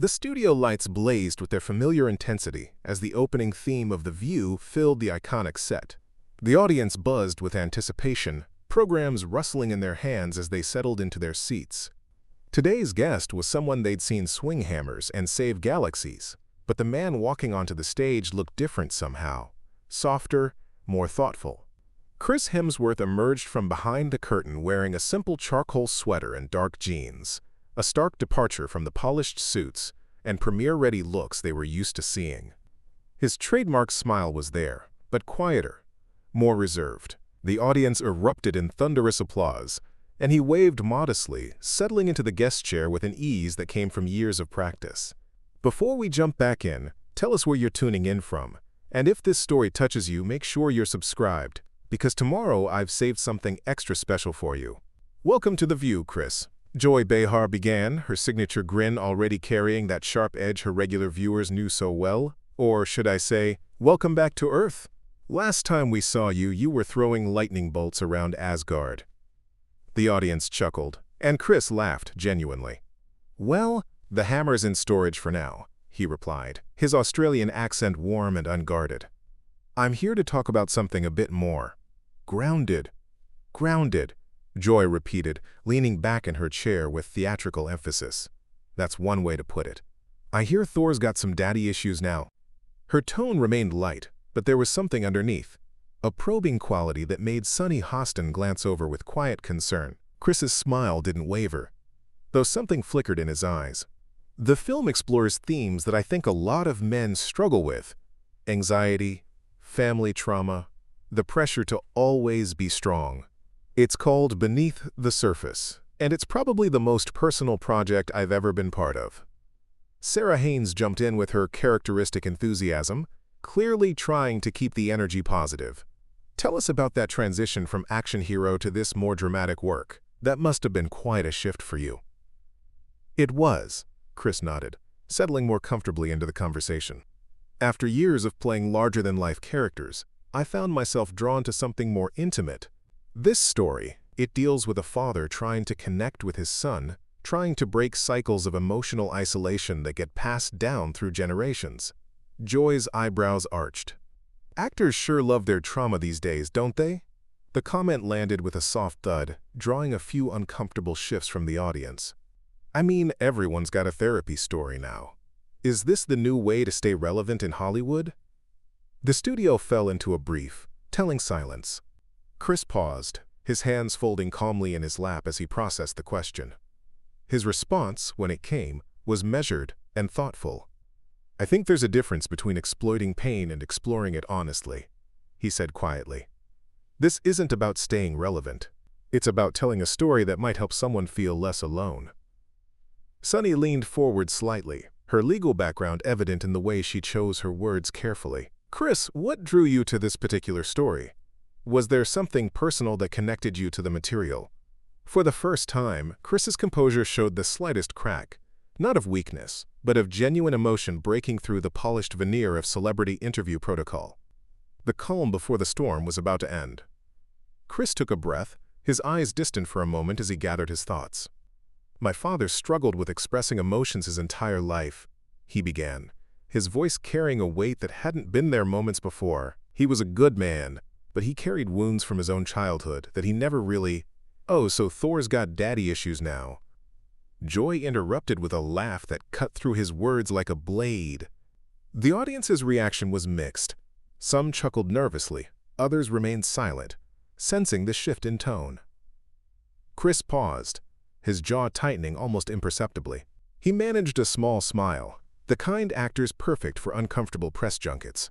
The studio lights blazed with their familiar intensity as the opening theme of The View filled the iconic set. The audience buzzed with anticipation, programs rustling in their hands as they settled into their seats. Today's guest was someone they'd seen swing hammers and save galaxies, but the man walking onto the stage looked different somehow, softer, more thoughtful. Chris Hemsworth emerged from behind the curtain wearing a simple charcoal sweater and dark jeans, a stark departure from the polished suits and premiere-ready looks they were used to seeing. His trademark smile was there, but quieter, more reserved. The audience erupted in thunderous applause, and he waved modestly, settling into the guest chair with an ease that came from years of practice. Before we jump back in, tell us where you're tuning in from, and if this story touches you, make sure you're subscribed, because tomorrow I've saved something extra special for you. Welcome to The View, Chris. Joy Behar began, her signature grin already carrying that sharp edge her regular viewers knew so well. Or should I say, welcome back to Earth. Last time we saw you, you were throwing lightning bolts around Asgard. The audience chuckled, and Chris laughed genuinely. Well, the hammer's in storage for now, he replied, his Australian accent warm and unguarded. I'm here to talk about something a bit more. Grounded. Grounded, Joy repeated, leaning back in her chair with theatrical emphasis. That's one way to put it. I hear Thor's got some daddy issues now. Her tone remained light, but there was something underneath, a probing quality that made Sonny Hostin glance over with quiet concern. Chris's smile didn't waver, though something flickered in his eyes. The film explores themes that I think a lot of men struggle with: anxiety, family trauma, the pressure to always be strong. It's called Beneath the Surface, and it's probably the most personal project I've ever been part of. Sarah Haynes jumped in with her characteristic enthusiasm, clearly trying to keep the energy positive. Tell us about that transition from action hero to this more dramatic work. That must have been quite a shift for you. It was, Chris nodded, settling more comfortably into the conversation. After years of playing larger-than-life characters, I found myself drawn to something more intimate. This story, it deals with a father trying to connect with his son, trying to break cycles of emotional isolation that get passed down through generations. Joy's eyebrows arched. Actors sure love their trauma these days, don't they? The comment landed with a soft thud, drawing a few uncomfortable shifts from the audience. I mean, everyone's got a therapy story now. Is this the new way to stay relevant in Hollywood? The studio fell into a brief, telling silence. Chris paused, his hands folding calmly in his lap as he processed the question. His response, when it came, was measured and thoughtful. I think there's a difference between exploiting pain and exploring it honestly, he said quietly. This isn't about staying relevant. It's about telling a story that might help someone feel less alone. Sunny leaned forward slightly, her legal background evident in the way she chose her words carefully. Chris, what drew you to this particular story? Was there something personal that connected you to the material? For the first time, Chris's composure showed the slightest crack, not of weakness, but of genuine emotion breaking through the polished veneer of celebrity interview protocol. The calm before the storm was about to end. Chris took a breath, his eyes distant for a moment as he gathered his thoughts. My father struggled with expressing emotions his entire life, he began, his voice carrying a weight that hadn't been there moments before. He was a good man, but he carried wounds from his own childhood that he never really— Oh, so Thor's got daddy issues now. Joy interrupted with a laugh that cut through his words like a blade. The audience's reaction was mixed. Some chuckled nervously, others remained silent, sensing the shift in tone. Chris paused, his jaw tightening almost imperceptibly. He managed a small smile, the kind actor's perfect for uncomfortable press junkets.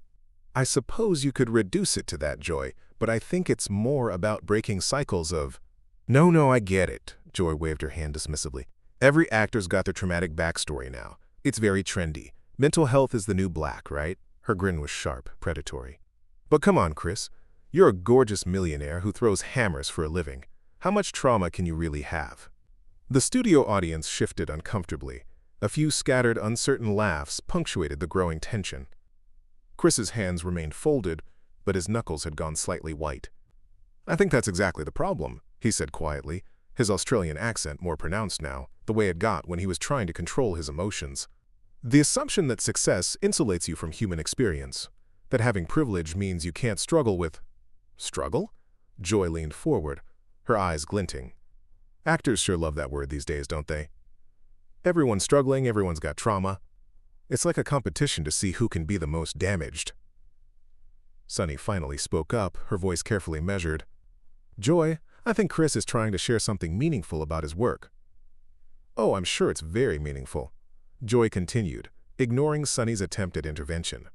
I suppose you could reduce it to that, Joy, but I think it's more about breaking cycles of— No, I get it, Joy waved her hand dismissively. Every actor's got their traumatic backstory now. It's very trendy. Mental health is the new black, right? Her grin was sharp, predatory. But come on, Chris. You're a gorgeous millionaire who throws hammers for a living. How much trauma can you really have? The studio audience shifted uncomfortably. A few scattered, uncertain laughs punctuated the growing tension. Chris's hands remained folded, but his knuckles had gone slightly white. I think that's exactly the problem, he said quietly, his Australian accent more pronounced now, the way it got when he was trying to control his emotions. The assumption that success insulates you from human experience, that having privilege means you can't struggle with... Struggle? Joy leaned forward, her eyes glinting. Actors sure love that word these days, don't they? Everyone's struggling, everyone's got trauma. It's like a competition to see who can be the most damaged. Sunny finally spoke up, her voice carefully measured. Joy, I think Chris is trying to share something meaningful about his work. Oh, I'm sure it's very meaningful. Joy continued, ignoring Sunny's attempt at intervention.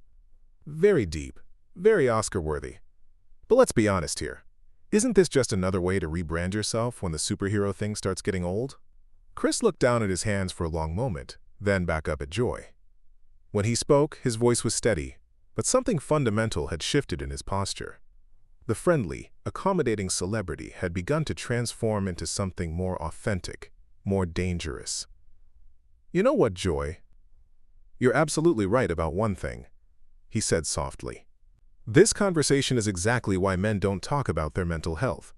Very deep, very Oscar-worthy. But let's be honest here. Isn't this just another way to rebrand yourself when the superhero thing starts getting old? Chris looked down at his hands for a long moment, then back up at Joy. When he spoke, his voice was steady, but something fundamental had shifted in his posture. The friendly, accommodating celebrity had begun to transform into something more authentic, more dangerous. You know what, Joy? You're absolutely right about one thing, he said softly. This conversation is exactly why men don't talk about their mental health.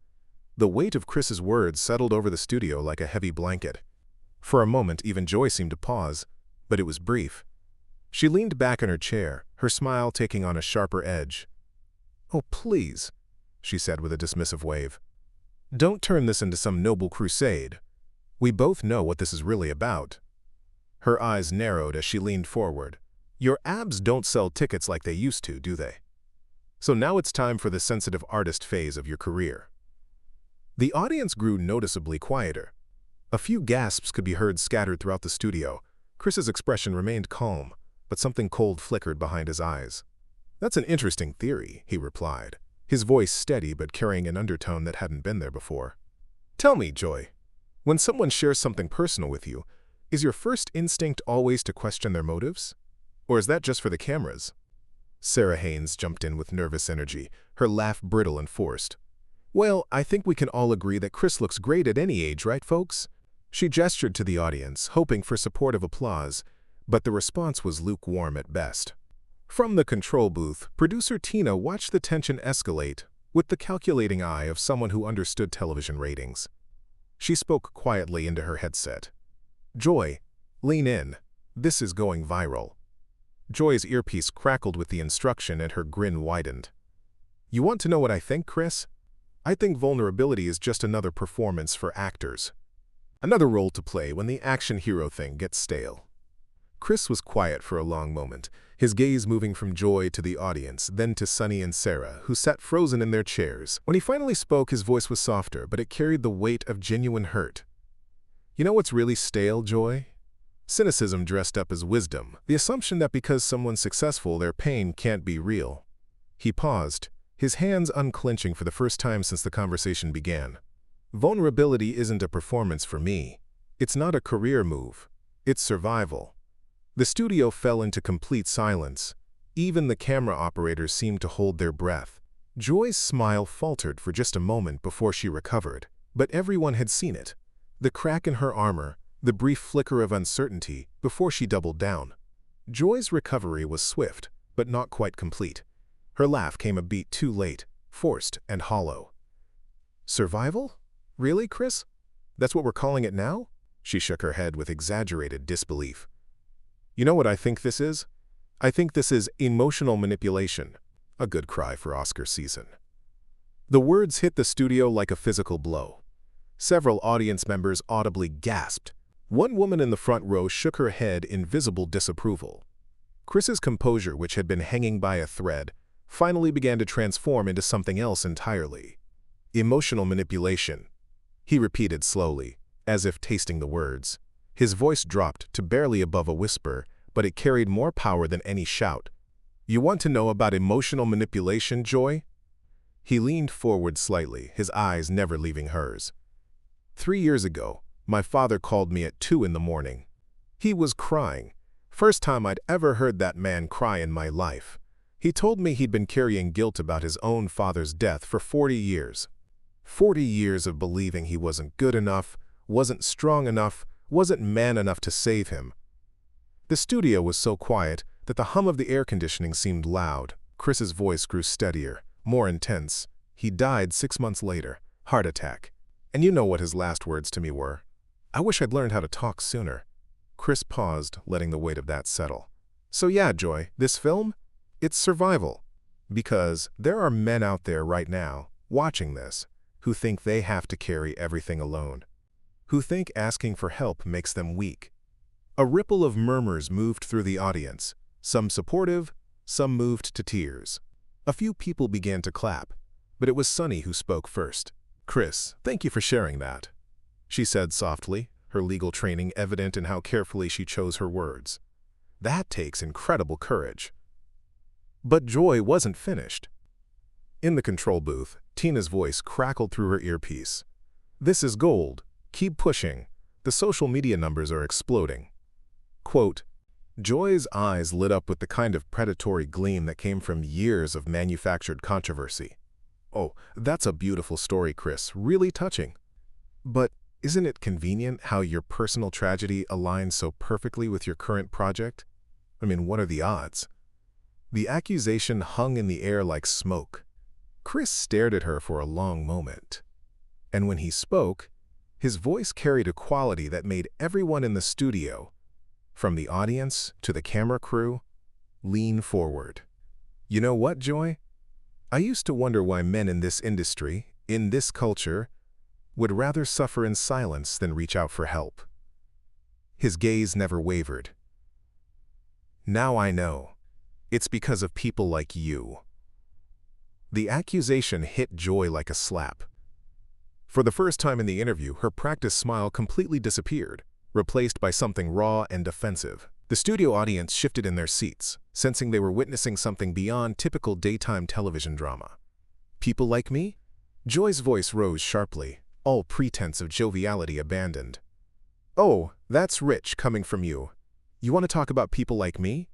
The weight of Chris's words settled over the studio like a heavy blanket. For a moment, even Joy seemed to pause, but it was brief. She leaned back in her chair, her smile taking on a sharper edge. Oh, please, she said with a dismissive wave. Don't turn this into some noble crusade. We both know what this is really about. Her eyes narrowed as she leaned forward. Your abs don't sell tickets like they used to, do they? So now it's time for the sensitive artist phase of your career. The audience grew noticeably quieter. A few gasps could be heard scattered throughout the studio. Chris's expression remained calm, but something cold flickered behind his eyes. That's an interesting theory, he replied, his voice steady but carrying an undertone that hadn't been there before. Tell me, Joy, when someone shares something personal with you, is your first instinct always to question their motives? Or is that just for the cameras? Sarah Haynes jumped in with nervous energy, her laugh brittle and forced. Well, I think we can all agree that Chris looks great at any age, right, folks? She gestured to the audience, hoping for supportive applause, but the response was lukewarm at best. From the control booth, producer Tina watched the tension escalate with the calculating eye of someone who understood television ratings. She spoke quietly into her headset. Joy, lean in. This is going viral. Joy's earpiece crackled with the instruction and her grin widened. You want to know what I think, Chris? I think vulnerability is just another performance for actors. Another role to play when the action hero thing gets stale. Chris was quiet for a long moment, his gaze moving from Joy to the audience, then to Sunny and Sarah, who sat frozen in their chairs. When he finally spoke, his voice was softer, but it carried the weight of genuine hurt. You know what's really stale, Joy? Cynicism dressed up as wisdom, the assumption that because someone's successful, their pain can't be real. He paused, his hands unclenching for the first time since the conversation began. Vulnerability isn't a performance for me. It's not a career move. It's survival. The studio fell into complete silence. Even the camera operators seemed to hold their breath. Joy's smile faltered for just a moment before she recovered, but everyone had seen it. The crack in her armor, the brief flicker of uncertainty before she doubled down. Joy's recovery was swift, but not quite complete. Her laugh came a beat too late, forced and hollow. Survival? Really, Chris? That's what we're calling it now? She shook her head with exaggerated disbelief. You know what I think this is? I think this is emotional manipulation. A good cry for Oscar season. The words hit the studio like a physical blow. Several audience members audibly gasped. One woman in the front row shook her head in visible disapproval. Chris's composure, which had been hanging by a thread, finally began to transform into something else entirely. Emotional manipulation, he repeated slowly, as if tasting the words. His voice dropped to barely above a whisper, but it carried more power than any shout. You want to know about emotional manipulation, Joy? He leaned forward slightly, his eyes never leaving hers. 3 years ago, my father called me at 2 in the morning. He was crying. First time I'd ever heard that man cry in my life. He told me he'd been carrying guilt about his own father's death for 40 years. 40 years of believing he wasn't good enough, wasn't strong enough, wasn't man enough to save him. The studio was so quiet that the hum of the air conditioning seemed loud. Chris's voice grew steadier, more intense. He died 6 months later, heart attack. And you know what his last words to me were? I wish I'd learned how to talk sooner. Chris paused, letting the weight of that settle. So yeah, Joy, this film? It's survival. Because there are men out there right now, watching this, who think they have to carry everything alone. Who think asking for help makes them weak. A ripple of murmurs moved through the audience, some supportive, some moved to tears. A few people began to clap, but it was Sunny who spoke first. Chris, thank you for sharing that, she said softly, her legal training evident in how carefully she chose her words. That takes incredible courage. But Joy wasn't finished. In the control booth, Tina's voice crackled through her earpiece. This is gold. Keep pushing. The social media numbers are exploding. Quote, Joy's eyes lit up with the kind of predatory gleam that came from years of manufactured controversy. Oh, that's a beautiful story, Chris. Really touching. But isn't it convenient how your personal tragedy aligns so perfectly with your current project? I mean, what are the odds? The accusation hung in the air like smoke. Chris stared at her for a long moment. And when he spoke, his voice carried a quality that made everyone in the studio, from the audience to the camera crew, lean forward. You know what, Joy? I used to wonder why men in this industry, in this culture, would rather suffer in silence than reach out for help. His gaze never wavered. Now I know. It's because of people like you. The accusation hit Joy like a slap. For the first time in the interview, her practiced smile completely disappeared, replaced by something raw and defensive. The studio audience shifted in their seats, sensing they were witnessing something beyond typical daytime television drama. People like me? Joy's voice rose sharply, all pretense of joviality abandoned. Oh, that's rich coming from you. You want to talk about people like me?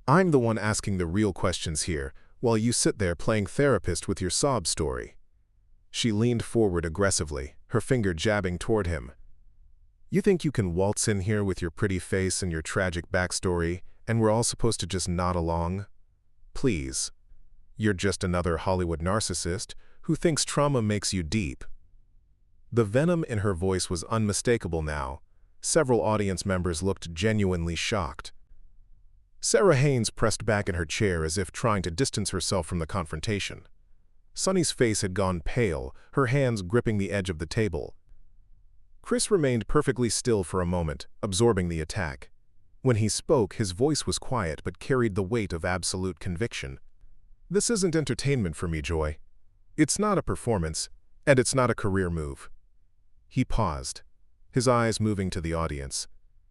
I'm the one asking the real questions here, while you sit there playing therapist with your sob story. She leaned forward aggressively, her finger jabbing toward him. You think you can waltz in here with your pretty face and your tragic backstory, and we're all supposed to just nod along? Please. You're just another Hollywood narcissist who thinks trauma makes you deep. The venom in her voice was unmistakable now. Several audience members looked genuinely shocked. Sarah Haynes pressed back in her chair as if trying to distance herself from the confrontation. Sunny's face had gone pale, her hands gripping the edge of the table. Chris remained perfectly still for a moment, absorbing the attack. When he spoke, his voice was quiet but carried the weight of absolute conviction. This isn't entertainment for me, Joy. It's not a performance, and it's not a career move. He paused, his eyes moving to the audience,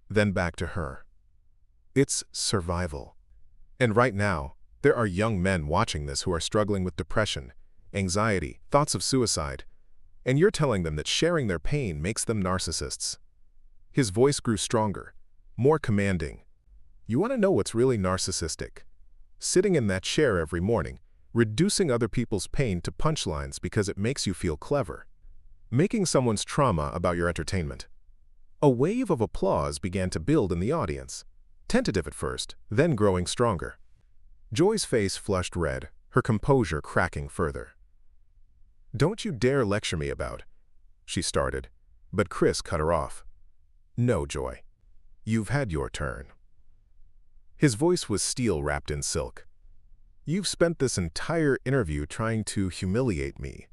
then back to her. It's survival. And right now, there are young men watching this who are struggling with depression, anxiety, thoughts of suicide, and you're telling them that sharing their pain makes them narcissists. His voice grew stronger, more commanding. You want to know what's really narcissistic? Sitting in that chair every morning, reducing other people's pain to punchlines because it makes you feel clever. Making someone's trauma about your entertainment. A wave of applause began to build in the audience, tentative at first, then growing stronger. Joy's face flushed red, her composure cracking further. Don't you dare lecture me about, she started, but Chris cut her off. No, Joy. You've had your turn. His voice was steel wrapped in silk. You've spent this entire interview trying to humiliate me,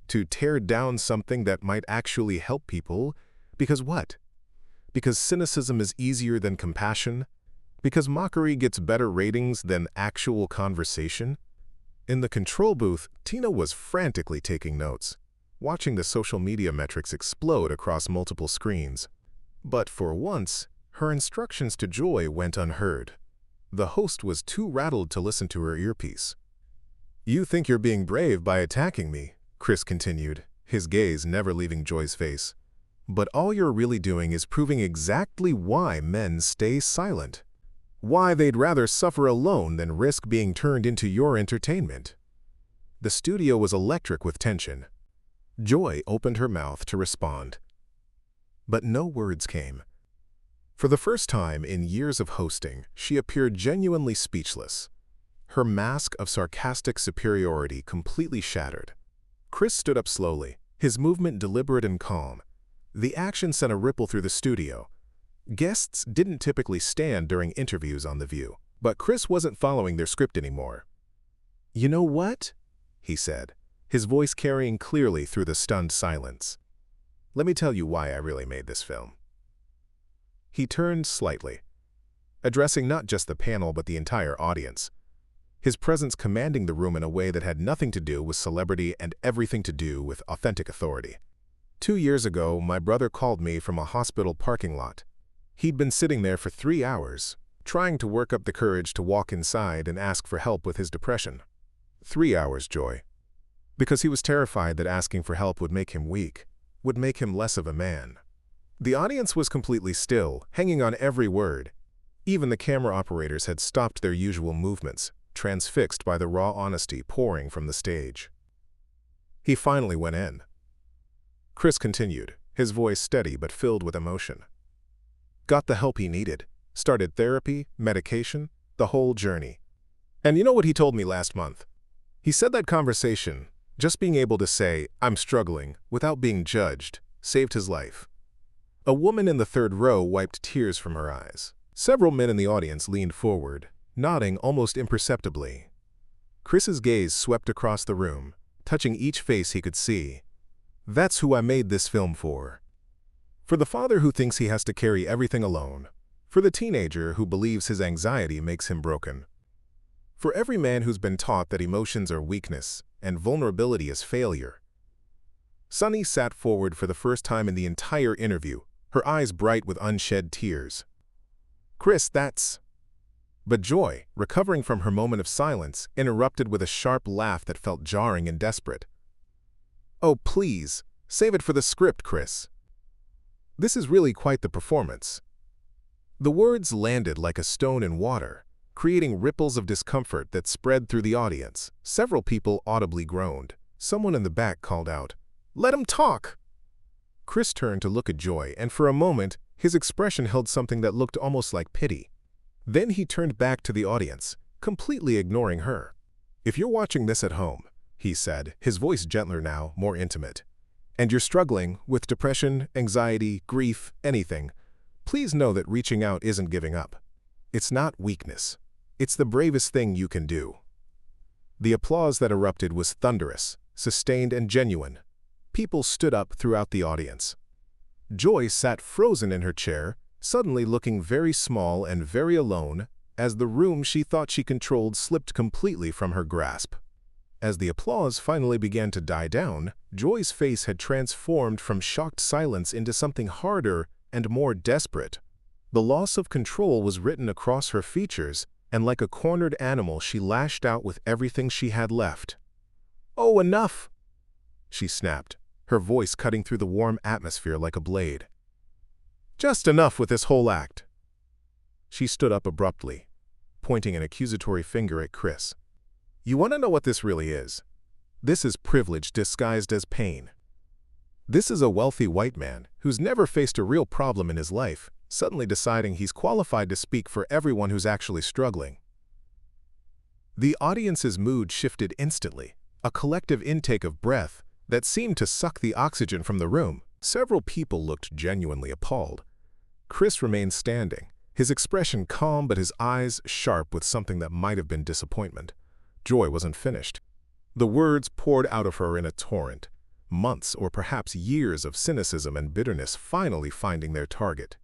to tear down something that might actually help people, because what? Because cynicism is easier than compassion? Because mockery gets better ratings than actual conversation? In the control booth, Tina was frantically taking notes, watching the social media metrics explode across multiple screens. But for once, her instructions to Joy went unheard. The host was too rattled to listen to her earpiece. You think you're being brave by attacking me, Chris continued, his gaze never leaving Joy's face. But all you're really doing is proving exactly why men stay silent. Why they'd rather suffer alone than risk being turned into your entertainment. The studio was electric with tension. Joy opened her mouth to respond. But no words came. For the first time in years of hosting, she appeared genuinely speechless. Her mask of sarcastic superiority completely shattered. Chris stood up slowly, his movement deliberate and calm. The action sent a ripple through the studio. Guests didn't typically stand during interviews on The View, but Chris wasn't following their script anymore. "You know what?" he said, his voice carrying clearly through the stunned silence. "Let me tell you why I really made this film." He turned slightly, addressing not just the panel but the entire audience, his presence commanding the room in a way that had nothing to do with celebrity and everything to do with authentic authority. 2 years ago, my brother called me from a hospital parking lot. He'd been sitting there for 3 hours, trying to work up the courage to walk inside and ask for help with his depression. 3 hours, Joy. Because he was terrified that asking for help would make him weak, would make him less of a man. The audience was completely still, hanging on every word. Even the camera operators had stopped their usual movements, transfixed by the raw honesty pouring from the stage. He finally went in. Chris continued, his voice steady but filled with emotion. Got the help he needed, started therapy, medication, the whole journey. And you know what he told me last month? He said that conversation, just being able to say, "I'm struggling," without being judged, saved his life. A woman in the third row wiped tears from her eyes. Several men in the audience leaned forward, nodding almost imperceptibly. Chris's gaze swept across the room, touching each face he could see. That's who I made this film for. For the father who thinks he has to carry everything alone. For the teenager who believes his anxiety makes him broken. For every man who's been taught that emotions are weakness and vulnerability is failure. Sunny sat forward for the first time in the entire interview, her eyes bright with unshed tears. "Chris, that's—" But Joy, recovering from her moment of silence, interrupted with a sharp laugh that felt jarring and desperate. "Oh, please, save it for the script, Chris. This is really quite the performance." The words landed like a stone in water, creating ripples of discomfort that spread through the audience. Several people audibly groaned. Someone in the back called out, "Let him talk!" Chris turned to look at Joy, and for a moment, his expression held something that looked almost like pity. Then he turned back to the audience, completely ignoring her. "If you're watching this at home," he said, his voice gentler now, more intimate, "and you're struggling with depression, anxiety, grief, anything, please know that reaching out isn't giving up. It's not weakness. It's the bravest thing you can do." The applause that erupted was thunderous, sustained and genuine. People stood up throughout the audience. Joy sat frozen in her chair, suddenly looking very small and very alone, as the room she thought she controlled slipped completely from her grasp. As the applause finally began to die down, Joy's face had transformed from shocked silence into something harder and more desperate. The loss of control was written across her features, and like a cornered animal she lashed out with everything she had left. "Oh, enough!" she snapped, her voice cutting through the warm atmosphere like a blade. "Just enough with this whole act." She stood up abruptly, pointing an accusatory finger at Chris. "You want to know what this really is? This is privilege disguised as pain. This is a wealthy white man who's never faced a real problem in his life, suddenly deciding he's qualified to speak for everyone who's actually struggling." The audience's mood shifted instantly, a collective intake of breath that seemed to suck the oxygen from the room. Several people looked genuinely appalled. Chris remained standing, his expression calm but his eyes sharp with something that might have been disappointment. Joy wasn't finished. The words poured out of her in a torrent, months or perhaps years of cynicism and bitterness finally finding their target.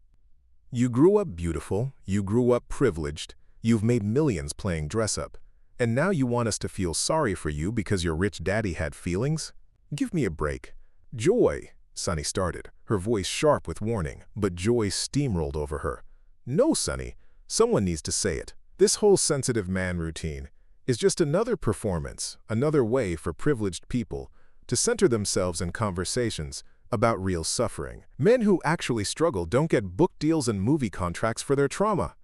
"You grew up beautiful, you grew up privileged, you've made millions playing dress-up, and now you want us to feel sorry for you because your rich daddy had feelings? Give me a break." "Joy," Sunny started, her voice sharp with warning, but Joy steamrolled over her. "No, Sunny, someone needs to say it. This whole sensitive man routine is just another performance, another way for privileged people to center themselves in conversations about real suffering. Men who actually struggle don't get book deals and movie contracts for their trauma."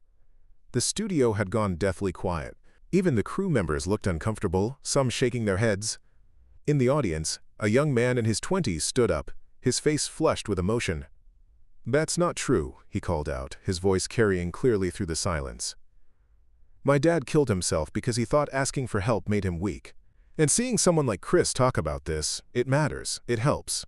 The studio had gone deathly quiet. Even the crew members looked uncomfortable, some shaking their heads. In the audience, a young man in his 20s stood up, his face flushed with emotion. "That's not true," he called out, his voice carrying clearly through the silence. "My dad killed himself because he thought asking for help made him weak. And seeing someone like Chris talk about this, it matters, it helps."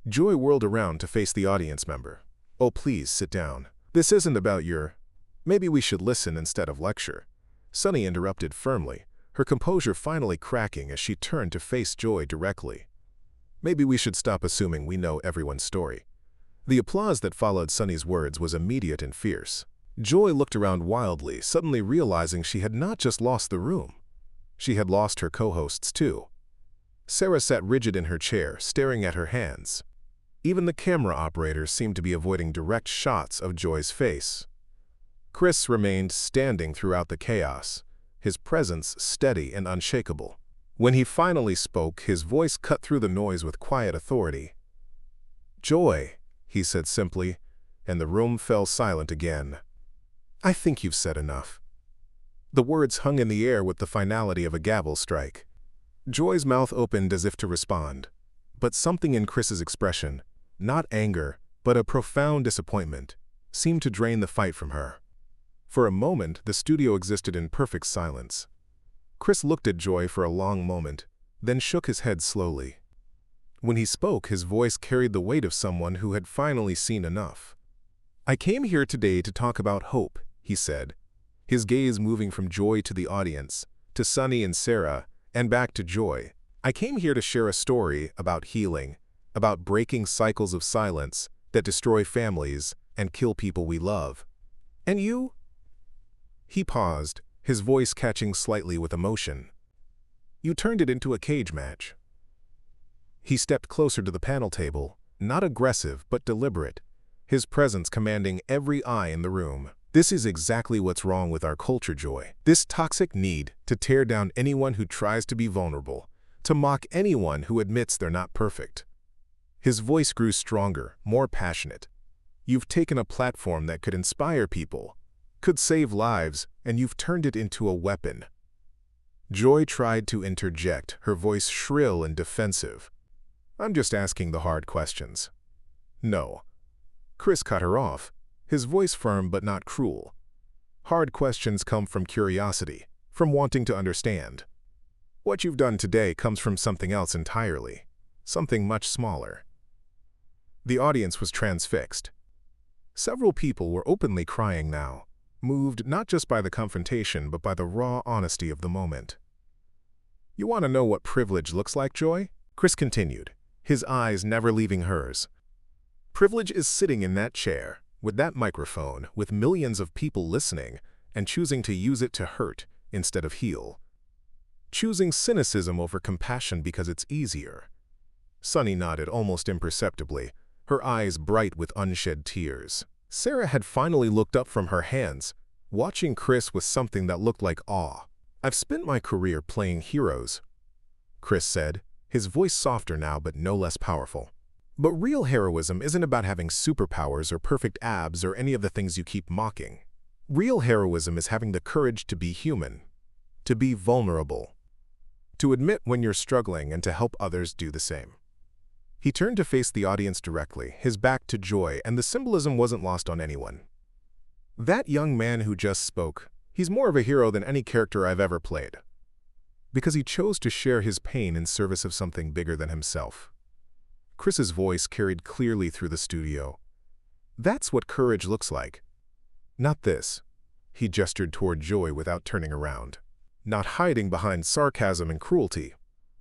Joy whirled around to face the audience member. "Oh, please, sit down. This isn't about your... Maybe we should listen instead of lecture," Sunny interrupted firmly, her composure finally cracking as she turned to face Joy directly. "Maybe we should stop assuming we know everyone's story." The applause that followed Sunny's words was immediate and fierce. Joy looked around wildly, suddenly realizing she had not just lost the room. She had lost her co-hosts too. Sarah sat rigid in her chair, staring at her hands. Even the camera operators seemed to be avoiding direct shots of Joy's face. Chris remained standing throughout the chaos, his presence steady and unshakable. When he finally spoke, his voice cut through the noise with quiet authority. "Joy," he said simply, and the room fell silent again. "I think you've said enough." The words hung in the air with the finality of a gavel strike. Joy's mouth opened as if to respond, but something in Chris's expression, not anger, but a profound disappointment, seemed to drain the fight from her. For a moment, the studio existed in perfect silence. Chris looked at Joy for a long moment, then shook his head slowly. When he spoke, his voice carried the weight of someone who had finally seen enough. "I came here today to talk about hope," he said, his gaze moving from Joy to the audience, to Sunny and Sarah, and back to Joy. "I came here to share a story about healing, about breaking cycles of silence that destroy families and kill people we love. And you?" He paused, his voice catching slightly with emotion. "You turned it into a cage match." He stepped closer to the panel table, not aggressive but deliberate, his presence commanding every eye in the room. "This is exactly what's wrong with our culture, Joy. This toxic need to tear down anyone who tries to be vulnerable, to mock anyone who admits they're not perfect." His voice grew stronger, more passionate. "You've taken a platform that could inspire people, could save lives, and you've turned it into a weapon." Joy tried to interject, her voice shrill and defensive. "I'm just asking the hard questions." "No." Chris cut her off, his voice firm but not cruel. "Hard questions come from curiosity, from wanting to understand. What you've done today comes from something else entirely, something much smaller." The audience was transfixed. Several people were openly crying now, moved not just by the confrontation but by the raw honesty of the moment. "You want to know what privilege looks like, Joy?" Chris continued, his eyes never leaving hers. "Privilege is sitting in that chair, with that microphone, with millions of people listening, and choosing to use it to hurt instead of heal. Choosing cynicism over compassion because it's easier." Sunny nodded almost imperceptibly, her eyes bright with unshed tears. Sarah had finally looked up from her hands, watching Chris with something that looked like awe. "I've spent my career playing heroes," Chris said, his voice softer now but no less powerful. "But real heroism isn't about having superpowers or perfect abs or any of the things you keep mocking. Real heroism is having the courage to be human, to be vulnerable, to admit when you're struggling and to help others do the same." He turned to face the audience directly, his back to Joy, and the symbolism wasn't lost on anyone. "That young man who just spoke, he's more of a hero than any character I've ever played. Because he chose to share his pain in service of something bigger than himself." Chris's voice carried clearly through the studio. "That's what courage looks like. Not this." He gestured toward Joy without turning around. "Not hiding behind sarcasm and cruelty."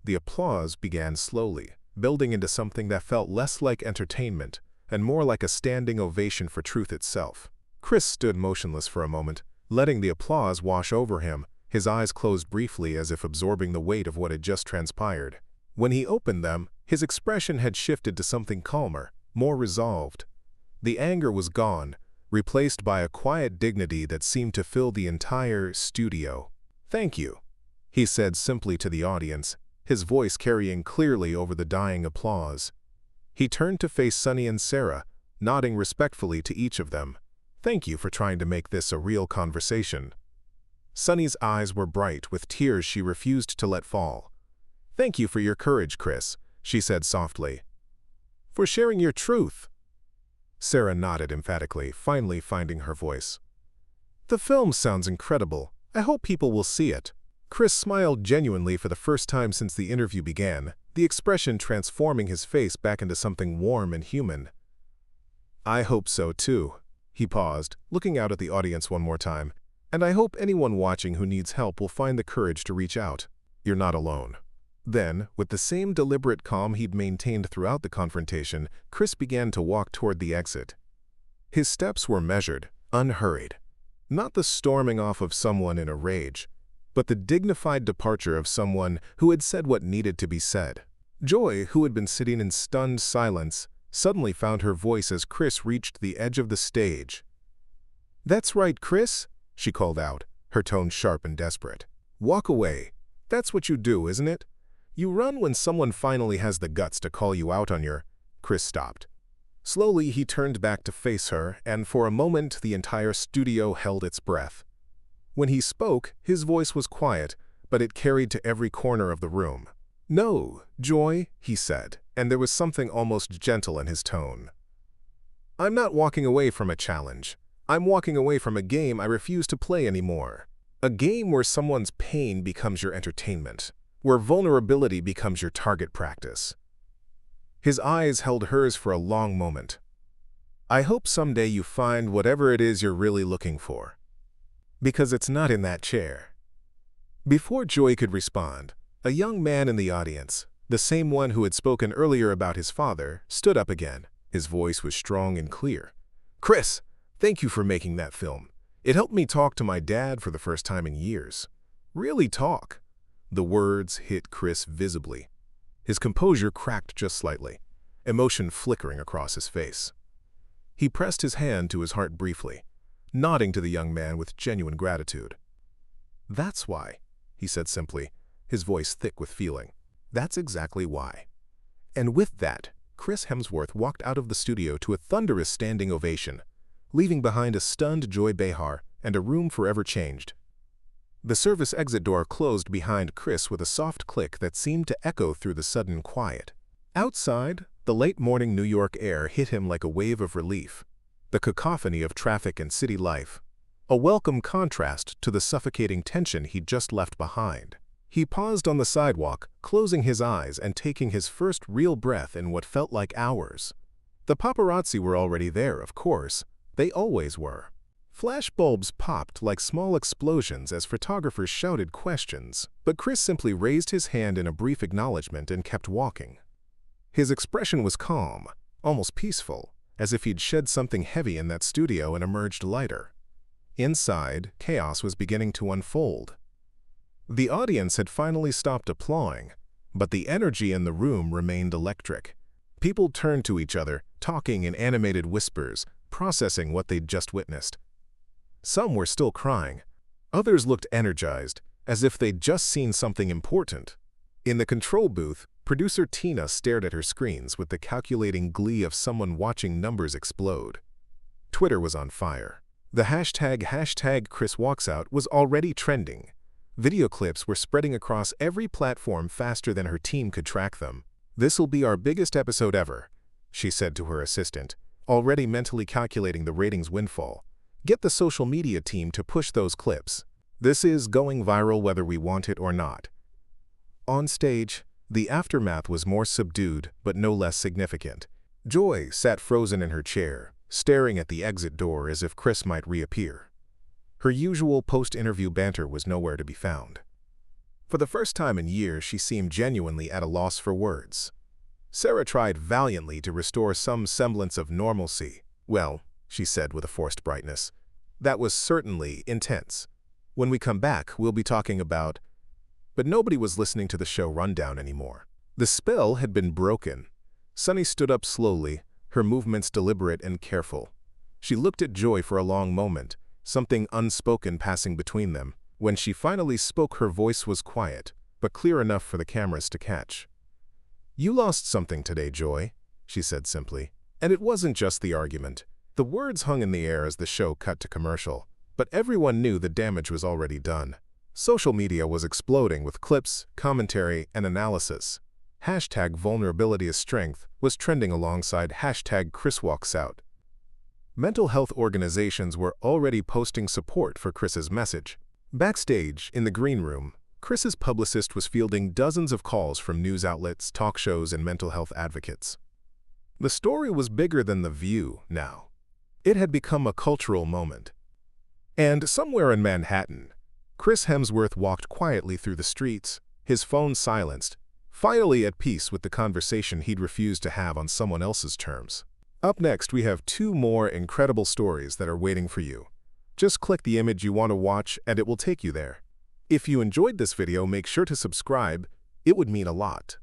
The applause began slowly, building into something that felt less like entertainment and more like a standing ovation for truth itself. Chris stood motionless for a moment, letting the applause wash over him, his eyes closed briefly as if absorbing the weight of what had just transpired. When he opened them, his expression had shifted to something calmer, more resolved. The anger was gone, replaced by a quiet dignity that seemed to fill the entire studio. "Thank you," he said simply to the audience, his voice carrying clearly over the dying applause. He turned to face Sunny and Sarah, nodding respectfully to each of them. "Thank you for trying to make this a real conversation." Sunny's eyes were bright with tears she refused to let fall. "Thank you for your courage, Chris," she said softly. "For sharing your truth." Sarah nodded emphatically, finally finding her voice. "The film sounds incredible. I hope people will see it." Chris smiled genuinely for the first time since the interview began, the expression transforming his face back into something warm and human. I hope so too. He paused, looking out at the audience one more time. And I hope anyone watching who needs help will find the courage to reach out. You're not alone. Then, with the same deliberate calm he'd maintained throughout the confrontation, Chris began to walk toward the exit. His steps were measured, unhurried. Not the storming off of someone in a rage, but the dignified departure of someone who had said what needed to be said. Joy, who had been sitting in stunned silence, suddenly found her voice as Chris reached the edge of the stage. "That's right, Chris," she called out, her tone sharp and desperate. "Walk away. That's what you do, isn't it? You run when someone finally has the guts to call you out on your—" Chris stopped. Slowly, he turned back to face her, and for a moment the entire studio held its breath. When he spoke, his voice was quiet, but it carried to every corner of the room. "No, Joy," he said, and there was something almost gentle in his tone. "I'm not walking away from a challenge. I'm walking away from a game I refuse to play anymore. A game where someone's pain becomes your entertainment, where vulnerability becomes your target practice." His eyes held hers for a long moment. "I hope someday you find whatever it is you're really looking for. Because it's not in that chair." Before Joy could respond, a young man in the audience, the same one who had spoken earlier about his father, stood up again. His voice was strong and clear. "Chris, thank you for making that film. It helped me talk to my dad for the first time in years. Really talk." The words hit Chris visibly. His composure cracked just slightly, emotion flickering across his face. He pressed his hand to his heart briefly, nodding to the young man with genuine gratitude. "That's why," he said simply, his voice thick with feeling. "That's exactly why." And with that, Chris Hemsworth walked out of the studio to a thunderous standing ovation, leaving behind a stunned Joy Behar and a room forever changed. The service exit door closed behind Chris with a soft click that seemed to echo through the sudden quiet. Outside, the late morning New York air hit him like a wave of relief. The cacophony of traffic and city life, a welcome contrast to the suffocating tension he'd just left behind. He paused on the sidewalk, closing his eyes and taking his first real breath in what felt like hours. The paparazzi were already there, of course. They always were. Flashbulbs popped like small explosions as photographers shouted questions, but Chris simply raised his hand in a brief acknowledgement and kept walking. His expression was calm, almost peaceful, as if he'd shed something heavy in that studio and emerged lighter. Inside, chaos was beginning to unfold. The audience had finally stopped applauding, but the energy in the room remained electric. People turned to each other, talking in animated whispers, processing what they'd just witnessed. Some were still crying. Others looked energized, as if they'd just seen something important. In the control booth, producer Tina stared at her screens with the calculating glee of someone watching numbers explode. Twitter was on fire. The hashtag Chris Walks Out was already trending. Video clips were spreading across every platform faster than her team could track them. "This'll be our biggest episode ever," she said to her assistant, already mentally calculating the ratings windfall. "Get the social media team to push those clips. This is going viral whether we want it or not." On stage, the aftermath was more subdued but no less significant. Joy sat frozen in her chair, staring at the exit door as if Chris might reappear. Her usual post-interview banter was nowhere to be found. For the first time in years, she seemed genuinely at a loss for words. Sarah tried valiantly to restore some semblance of normalcy. "Well," she said with a forced brightness, "that was certainly intense. When we come back, we'll be talking about—" But nobody was listening to the show rundown anymore. The spell had been broken. Sunny stood up slowly, her movements deliberate and careful. She looked at Joy for a long moment, something unspoken passing between them. When she finally spoke, her voice was quiet, but clear enough for the cameras to catch. "You lost something today, Joy," she said simply. And it wasn't just the argument. The words hung in the air as the show cut to commercial, but everyone knew the damage was already done. Social media was exploding with clips, commentary, and analysis. Hashtag vulnerability is strength was trending alongside hashtag Chris Walks Out. Mental health organizations were already posting support for Chris's message. Backstage, in the green room, Chris's publicist was fielding dozens of calls from news outlets, talk shows, and mental health advocates. The story was bigger than the view now. It had become a cultural moment. And somewhere in Manhattan, Chris Hemsworth walked quietly through the streets, his phone silenced, finally at peace with the conversation he'd refused to have on someone else's terms. Up next, we have 2 more incredible stories that are waiting for you. Just click the image you want to watch and it will take you there. If you enjoyed this video, make sure to subscribe. It would mean a lot.